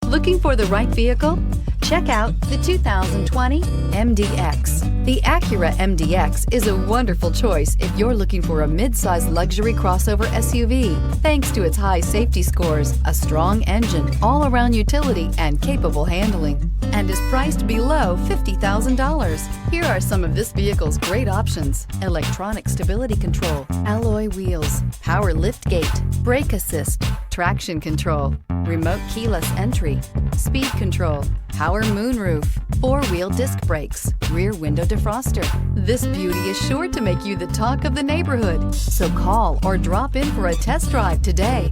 Looking for the right vehicle? Check out the 2020 MDX. The Acura MDX is a wonderful choice if you're looking for a mid-size luxury crossover SUV. Thanks to its high safety scores, a strong engine, all-around utility, and capable handling, and is priced below $50,000. Here are some of this vehicle's great options: electronic stability control, alloy wheels, power liftgate, brake assist, traction control, remote keyless entry, speed control, power moonroof, four-wheel disc brakes, rear window defroster. This beauty is sure to make you the talk of the neighborhood. So call or drop in for a test drive today.